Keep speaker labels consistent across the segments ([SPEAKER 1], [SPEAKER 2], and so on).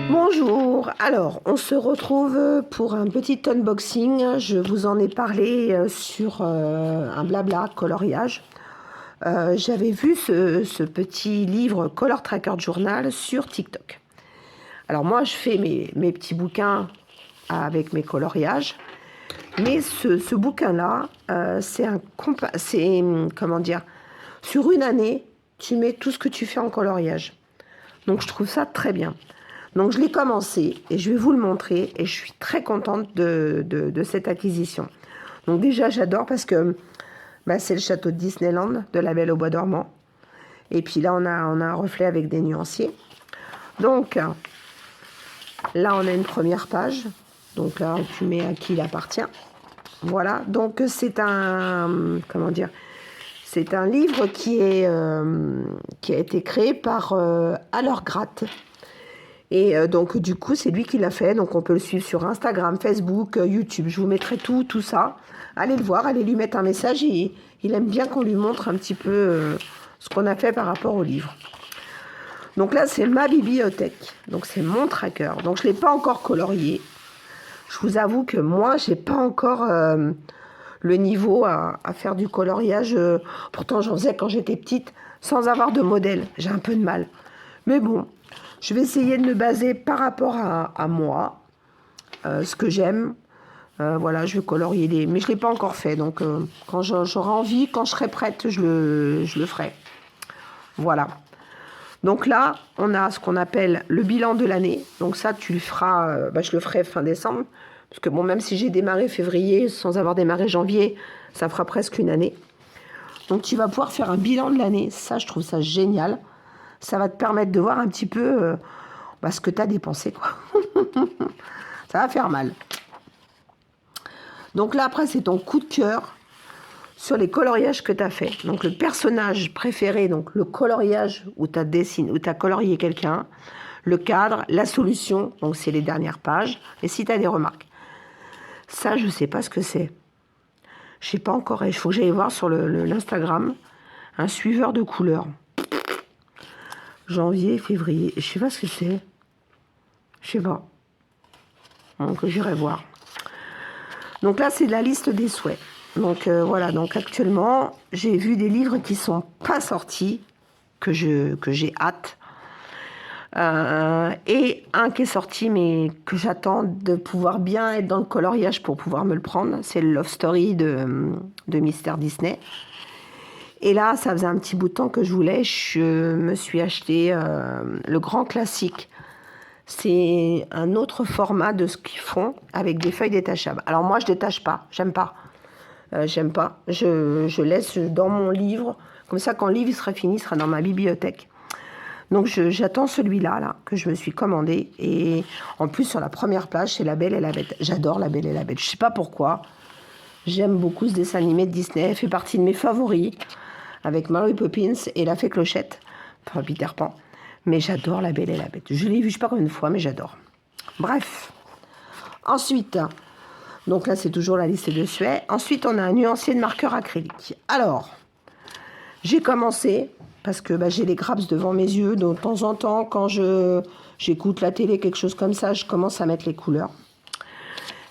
[SPEAKER 1] Bonjour, alors on se retrouve pour un petit unboxing. Je vous en ai parlé sur un blabla coloriage. J'avais vu ce petit livre Color Tracker Journal sur TikTok. Alors moi je fais mes petits bouquins avec mes coloriages, mais ce bouquin-là, c'est comment dire, sur une année, tu mets tout ce que tu fais en coloriage. Donc je trouve ça très bien. Donc je l'ai commencé et je vais vous le montrer et je suis très contente de cette acquisition. Donc déjà j'adore parce que c'est le château de Disneyland de La Belle au Bois dormant. Et puis là on a un reflet avec des nuanciers. Donc là on a une première page. Donc là tu mets à qui il appartient. Voilà, donc c'est un, comment dire, c'est un livre qui a été créé par Alors Gratte. Et donc du coup c'est lui qui l'a fait, donc on peut le suivre sur Instagram, Facebook, YouTube, je vous mettrai tout ça. Allez le voir, allez lui mettre un message, il aime bien qu'on lui montre un petit peu ce qu'on a fait par rapport au livre. Donc là c'est ma bibliothèque, donc c'est mon tracker, donc je ne l'ai pas encore colorié. Je vous avoue que moi j'ai pas encore le niveau à faire du coloriage, pourtant j'en faisais quand j'étais petite sans avoir de modèle, j'ai un peu de mal. Mais bon, je vais essayer de me baser par rapport à moi, ce que j'aime. Voilà, je vais colorier les... Mais je ne l'ai pas encore fait, donc quand j'aurai envie, quand je serai prête, je le ferai. Voilà. Donc là, on a ce qu'on appelle le bilan de l'année. Donc ça, tu le feras... je le ferai fin décembre. Parce que bon, même si j'ai démarré février sans avoir démarré janvier, ça fera presque une année. Donc tu vas pouvoir faire un bilan de l'année. Ça, je trouve ça génial. Ça va te permettre de voir un petit peu ce que tu as dépensé, quoi. Ça va faire mal. Donc là, après, c'est ton coup de cœur sur les coloriages que tu as fait. Donc le personnage préféré, donc le coloriage où tu as dessiné, où tu as colorié quelqu'un, le cadre, la solution, donc c'est les dernières pages, et si tu as des remarques. Ça, je ne sais pas ce que c'est. Je ne sais pas encore, il faut que j'aille voir sur l'Instagram, un suiveur de couleurs. Janvier, février, je sais pas ce que c'est. Je sais pas. Donc j'irai voir. Donc là, c'est la liste des souhaits. Donc voilà, donc actuellement, j'ai vu des livres qui sont pas sortis, que j'ai hâte. Et un qui est sorti, mais que j'attends de pouvoir bien être dans le coloriage pour pouvoir me le prendre. C'est le Love Story de Mister Disney. Et là, ça faisait un petit bout de temps que je voulais. Je me suis acheté le grand classique. C'est un autre format de ce qu'ils font avec des feuilles détachables. Alors moi, je détache pas. J'aime pas. J'aime pas. Je laisse dans mon livre. Comme ça, quand le livre sera fini, il sera dans ma bibliothèque. Donc j'attends celui-là là, que je me suis commandé. Et en plus, sur la première page, c'est La Belle et la Bête. J'adore La Belle et la Bête. Je sais pas pourquoi. J'aime beaucoup ce dessin animé de Disney. Il fait partie de mes favoris. Avec Mary Poppins et la Fée Clochette, enfin Peter Pan. Mais j'adore La Belle et la Bête. Je l'ai vu, je sais pas combien de fois, mais j'adore. Bref. Ensuite, donc là, c'est toujours la liste de souhaits. Ensuite, on a un nuancier de marqueur acrylique. Alors, j'ai commencé, parce que j'ai les Grapps devant mes yeux. Donc, de temps en temps, quand j'écoute la télé, quelque chose comme ça, je commence à mettre les couleurs.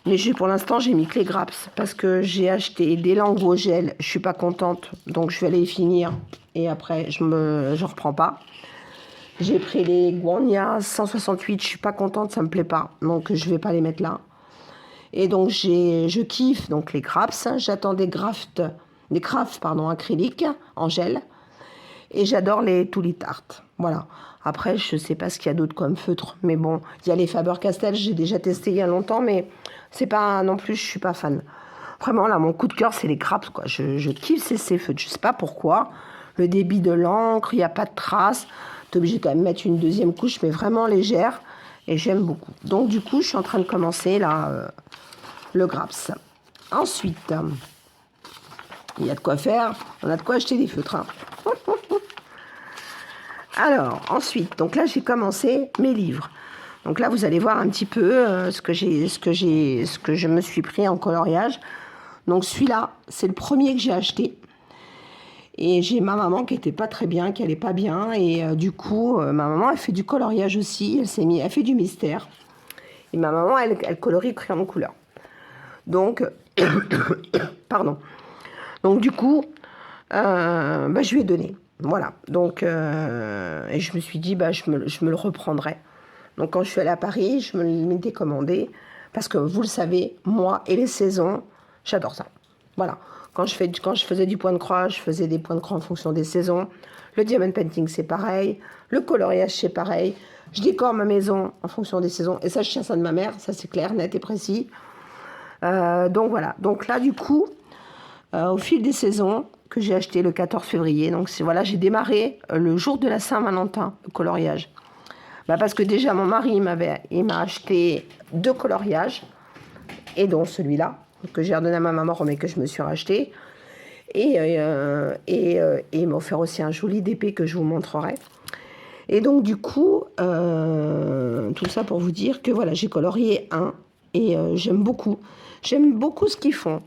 [SPEAKER 1] Mais pour l'instant, j'ai mis que les Grapps parce que j'ai acheté des langues au gel. Je suis pas contente, donc je vais aller finir. Et après, je reprends pas. J'ai pris les Guarnia 168. Je suis pas contente, ça me plaît pas. Donc, je vais pas les mettre là. Et donc, je kiffe donc les Grapps. J'attends des crafts acryliques en gel. Et j'adore les Tuli Tart. Voilà. Après, je sais pas ce qu'il y a d'autre comme feutre. Mais bon, il y a les Faber-Castell. J'ai déjà testé il y a longtemps, mais c'est pas non plus, je suis pas fan. Vraiment, là, mon coup de cœur, c'est les Grapps, quoi. Je kiffe ces feutres. Je sais pas pourquoi. Le débit de l'encre, il n'y a pas de traces. Tu es obligé quand même de mettre une deuxième couche, mais vraiment légère. Et j'aime beaucoup. Donc, du coup, je suis en train de commencer, là, le Grapps. Ensuite, il y a de quoi faire. On a de quoi acheter des feutres, hein. Alors, ensuite, donc là, j'ai commencé mes livres. Donc là, vous allez voir un petit peu ce que je me suis pris en coloriage. Donc celui-là, c'est le premier que j'ai acheté. Et j'ai ma maman qui était pas très bien, qui allait pas bien. Et du coup, ma maman, elle fait du coloriage aussi. Elle fait du mystère. Et ma maman, elle colorie crayon de couleur. Donc, pardon. Donc du coup, je lui ai donné. Voilà. Donc, et je me suis dit, je me le reprendrai. Donc quand je suis allée à Paris, je me l'étais commandé. Parce que vous le savez, moi et les saisons, j'adore ça. Voilà. Quand je faisais du point de croix, je faisais des points de croix en fonction des saisons. Le diamond painting, c'est pareil. Le coloriage, c'est pareil. Je décore ma maison en fonction des saisons. Et ça, je tiens ça de ma mère. Ça, c'est clair, net et précis. Donc voilà. Donc là, du coup, au fil des saisons, que j'ai acheté le 14 février. Donc voilà, j'ai démarré le jour de la Saint-Valentin, le coloriage. Parce que déjà, mon mari, il m'a acheté 2 coloriages, et dont celui-là, que j'ai redonné à ma maman, mais que je me suis racheté. Et il m'a offert aussi un joli DP que je vous montrerai. Et donc, du coup, tout ça pour vous dire que voilà, j'ai colorié un, et j'aime beaucoup. J'aime beaucoup ce qu'ils font.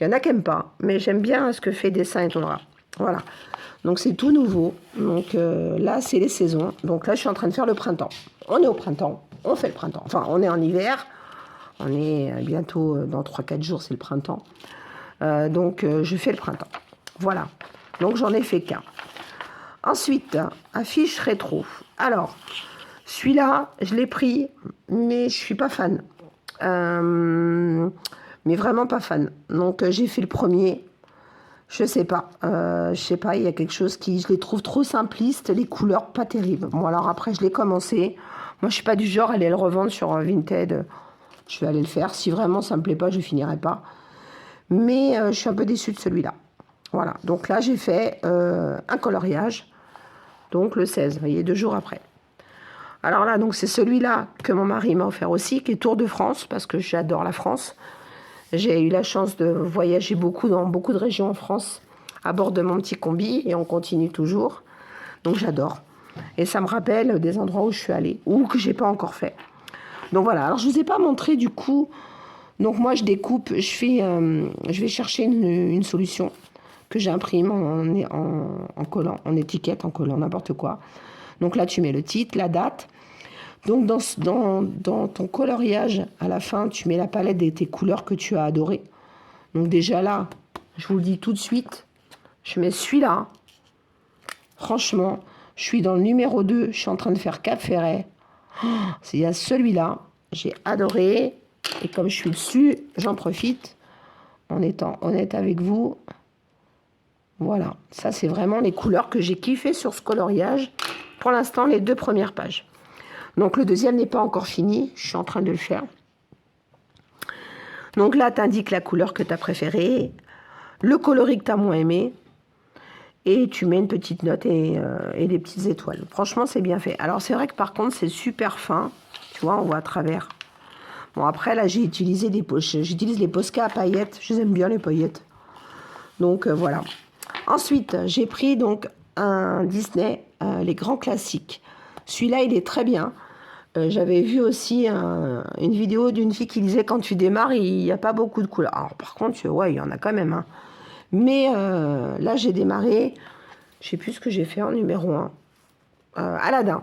[SPEAKER 1] Il y en a qui n'aiment pas, mais j'aime bien ce que fait Dessin et Tondra. Voilà. Donc, c'est tout nouveau. Donc, là, c'est les saisons. Donc, là, je suis en train de faire le printemps. On est au printemps. On fait le printemps. Enfin, on est en hiver. On est bientôt, dans 3-4 jours, c'est le printemps. Donc, je fais le printemps. Voilà. Donc, j'en ai fait qu'un. Ensuite, affiche rétro. Alors, celui-là, je l'ai pris, mais je suis pas fan. Mais vraiment pas fan. Donc, j'ai fait le premier. Je sais pas. Il y a quelque chose qui... Je les trouve trop simplistes, les couleurs pas terribles. Bon, alors après, je l'ai commencé. Moi, je suis pas du genre à aller le revendre sur Vinted. Je vais aller le faire. Si vraiment ça me plaît pas, je finirai pas. Mais je suis un peu déçue de celui-là. Voilà. Donc là, j'ai fait un coloriage. Donc le 16, vous voyez, 2 jours après. Alors là, donc c'est celui-là que mon mari m'a offert aussi, qui est Tour de France, parce que j'adore la France. J'ai eu la chance de voyager beaucoup dans beaucoup de régions en France, à bord de mon petit combi, et on continue toujours. Donc j'adore. Et ça me rappelle des endroits où je suis allée, ou que j'ai pas encore fait. Donc voilà, alors je vous ai pas montré du coup. Donc moi je découpe, je vais chercher une solution que j'imprime en collant, en étiquette, en collant, n'importe quoi. Donc là tu mets le titre, la date. Donc dans ton coloriage, à la fin, tu mets la palette de tes couleurs que tu as adorées. Donc déjà là, je vous le dis tout de suite, je mets celui-là. Franchement, je suis dans le numéro 2, je suis en train de faire Cap Ferret. Il y a celui-là, j'ai adoré. Et comme je suis dessus, j'en profite en étant honnête avec vous. Voilà, ça c'est vraiment les couleurs que j'ai kiffé sur ce coloriage. Pour l'instant, les 2 premières pages. Donc le deuxième n'est pas encore fini, je suis en train de le faire. Donc là, tu indiques la couleur que tu as préférée, le coloris que tu as moins aimé, et tu mets une petite note et des petites étoiles. Franchement, c'est bien fait. Alors c'est vrai que par contre, c'est super fin. Tu vois, on voit à travers. Bon, après, là, j'utilise les Posca à paillettes. Je les aime bien, les paillettes. Donc, voilà. Ensuite, j'ai pris donc un Disney, les grands classiques. Celui-là, il est très bien. J'avais vu aussi une vidéo d'une fille qui disait quand tu démarres, il n'y a pas beaucoup de couleurs. Alors, par contre, ouais, il y en a quand même. Hein. Mais là, j'ai démarré, je ne sais plus ce que j'ai fait en numéro 1. Aladdin.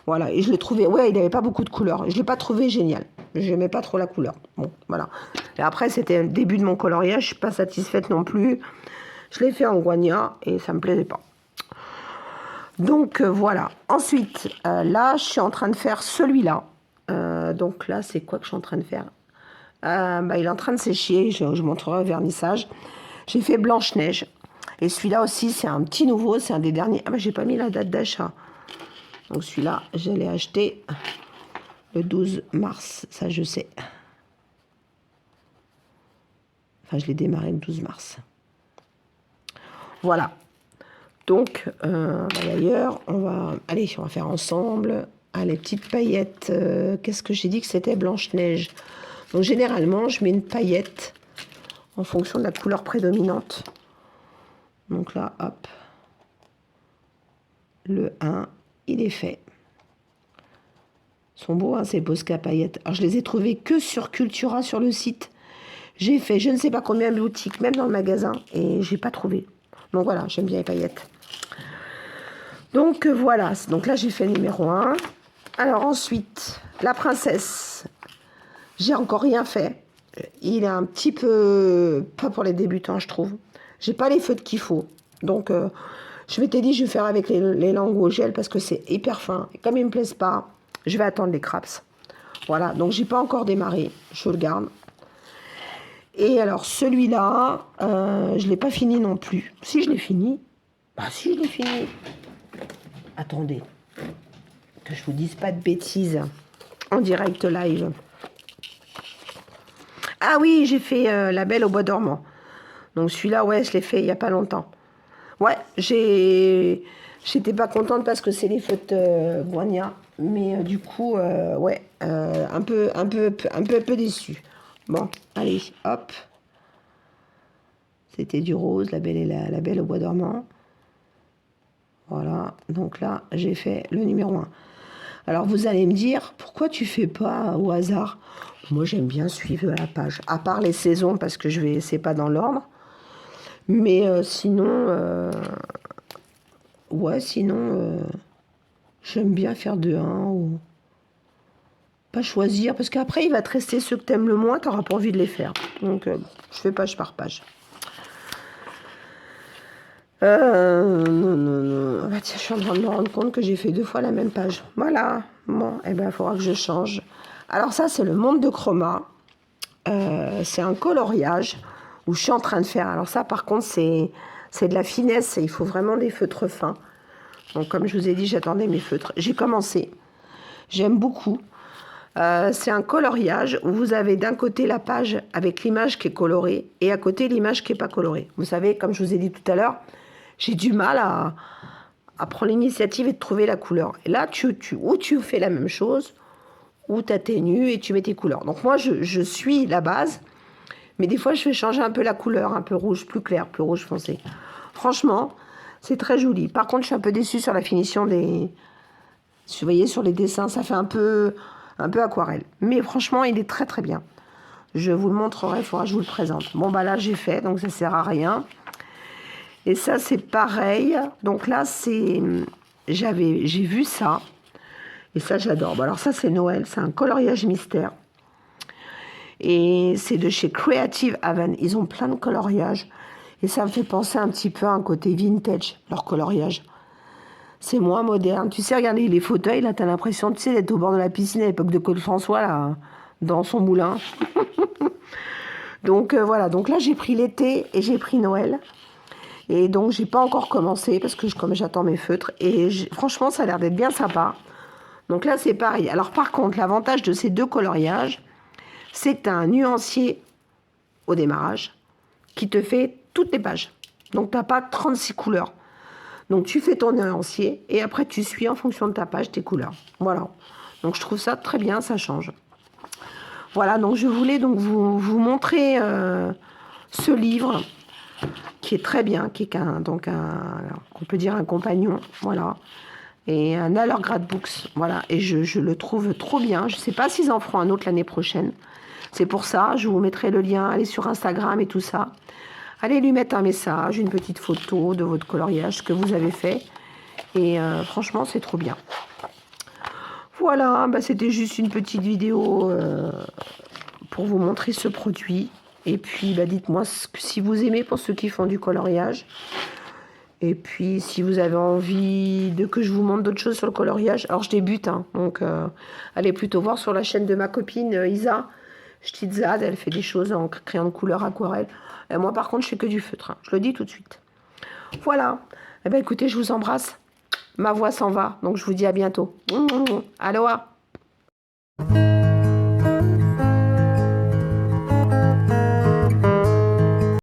[SPEAKER 1] Voilà, et je l'ai trouvé, ouais, il n'avait pas beaucoup de couleurs. Je ne l'ai pas trouvé génial. Je n'aimais pas trop la couleur. Bon, voilà. Et après, c'était le début de mon coloriage. Je ne suis pas satisfaite non plus. Je l'ai fait en guagna et ça ne me plaisait pas. Donc, voilà. Ensuite, là, je suis en train de faire celui-là. Donc là, c'est quoi que je suis en train de faire il est en train de sécher. Je montrerai au vernissage. J'ai fait Blanche-Neige. Et celui-là aussi, c'est un petit nouveau. C'est un des derniers. Ah, j'ai pas mis la date d'achat. Donc celui-là, je l'ai acheté le 12 mars, ça je sais. Enfin, je l'ai démarré le 12 mars. Voilà. Donc, d'ailleurs, on va faire ensemble. Ah, les petites paillettes. Qu'est-ce que j'ai dit que c'était Blanche-Neige? Donc, généralement, je mets une paillette en fonction de la couleur prédominante. Donc là, hop. Le 1, il est fait. Ils sont beaux, hein, ces Posca paillettes. Alors, je les ai trouvés que sur Cultura, sur le site. J'ai fait je ne sais pas combien de boutiques, même dans le magasin, et j'ai pas trouvé. Donc voilà, j'aime bien les paillettes. Donc voilà, donc là j'ai fait le numéro 1. Alors ensuite, la princesse, j'ai encore rien fait. Il est un petit peu, pas pour les débutants je trouve. J'ai pas les feutres qu'il faut. Donc je m'étais dit je vais faire avec les langues au gel parce que c'est hyper fin. Et comme ils me plaisent pas, je vais attendre les craps. Voilà, donc j'ai pas encore démarré, je le garde. Et alors celui-là, je l'ai pas fini non plus. Si je l'ai fini, bah si je l'ai fini. Attendez, que je vous dise pas de bêtises en direct live. Ah oui, j'ai fait La Belle au bois dormant. Donc celui-là, ouais, je l'ai fait il y a pas longtemps. Ouais, j'étais pas contente parce que c'est les feutres Guania, mais du coup, ouais, un peu déçue. Bon, allez, hop. C'était du rose, la belle au bois dormant. Voilà, donc là, j'ai fait le numéro 1. Alors, vous allez me dire, pourquoi tu fais pas au hasard? Moi, j'aime bien suivre la page, à part les saisons, parce que c'est pas dans l'ordre. Mais sinon, ouais, sinon, j'aime bien faire de 1 ou pas choisir, parce qu'après, il va te rester ceux que t'aimes le moins, t'auras pas envie de les faire. Donc, je fais page par page. Non. Ah bah tiens, je suis en train de me rendre compte que j'ai fait 2 fois la même page. Voilà. Bon, eh ben, il faudra que je change. Alors ça, c'est le monde de Chroma. C'est un coloriage où je suis en train de faire. Alors ça, par contre, c'est de la finesse. Il faut vraiment des feutres fins. Donc, comme je vous ai dit, j'attendais mes feutres. J'ai commencé. J'aime beaucoup. C'est un coloriage où vous avez d'un côté la page avec l'image qui est colorée et à côté l'image qui n'est pas colorée. Vous savez, comme je vous ai dit tout à l'heure, j'ai du mal à prendre l'initiative et de trouver la couleur. Et là, ou tu fais la même chose, ou tu atténues et tu mets tes couleurs. Donc moi, je suis la base, mais des fois, je vais changer un peu la couleur, un peu rouge, plus clair, plus rouge foncé. Franchement, c'est très joli. Par contre, je suis un peu déçue sur la finition des... Vous voyez, sur les dessins, ça fait un peu aquarelle. Mais franchement, il est très très bien. Je vous le montrerai, il faudra que je vous le présente. Bon, bah là, j'ai fait, donc ça sert à rien. Et ça, c'est pareil. Donc là, j'ai vu ça. Et ça, j'adore. Bon, alors ça, c'est Noël. C'est un coloriage mystère. Et c'est de chez Creative Haven. Ils ont plein de coloriages. Et ça me fait penser un petit peu à un côté vintage, leur coloriage. C'est moins moderne. Tu sais, regardez les fauteuils, là, t'as l'impression, tu sais, d'être au bord de la piscine à l'époque de Claude François, là, dans son moulin. Donc, voilà. Donc là, j'ai pris l'été et j'ai pris Noël. Et donc, j'ai pas encore commencé parce que comme j'attends mes feutres. Et franchement, ça a l'air d'être bien sympa. Donc là, c'est pareil. Alors, par contre, l'avantage de ces 2 coloriages, c'est que tu as un nuancier au démarrage qui te fait toutes les pages. Donc, tu n'as pas 36 couleurs. Donc, tu fais ton nuancier et après, tu suis en fonction de ta page tes couleurs. Voilà. Donc, je trouve ça très bien, ça change. Voilà, donc je voulais donc vous montrer ce livre qui est très bien, qui est on peut dire un compagnon, voilà, et un Aller Grad Books, voilà, et je le trouve trop bien. Je ne sais pas s'ils en feront un autre l'année prochaine. C'est pour ça, je vous mettrai le lien, allez sur Instagram et tout ça. Allez lui mettre un message, une petite photo de votre coloriage que vous avez fait. Et franchement, c'est trop bien. Voilà, bah, c'était juste une petite vidéo pour vous montrer ce produit. Et puis, bah, dites-moi si vous aimez pour ceux qui font du coloriage. Et puis, si vous avez envie que je vous montre d'autres choses sur le coloriage. Alors, je débute, hein, donc allez plutôt voir sur la chaîne de ma copine Isa. Stitzad, elle fait des choses en crayon de couleur aquarelle. Et moi, par contre, je fais que du feutre. Hein. Je le dis tout de suite. Voilà. Eh bien, écoutez, je vous embrasse. Ma voix s'en va, donc je vous dis à bientôt. Aloha.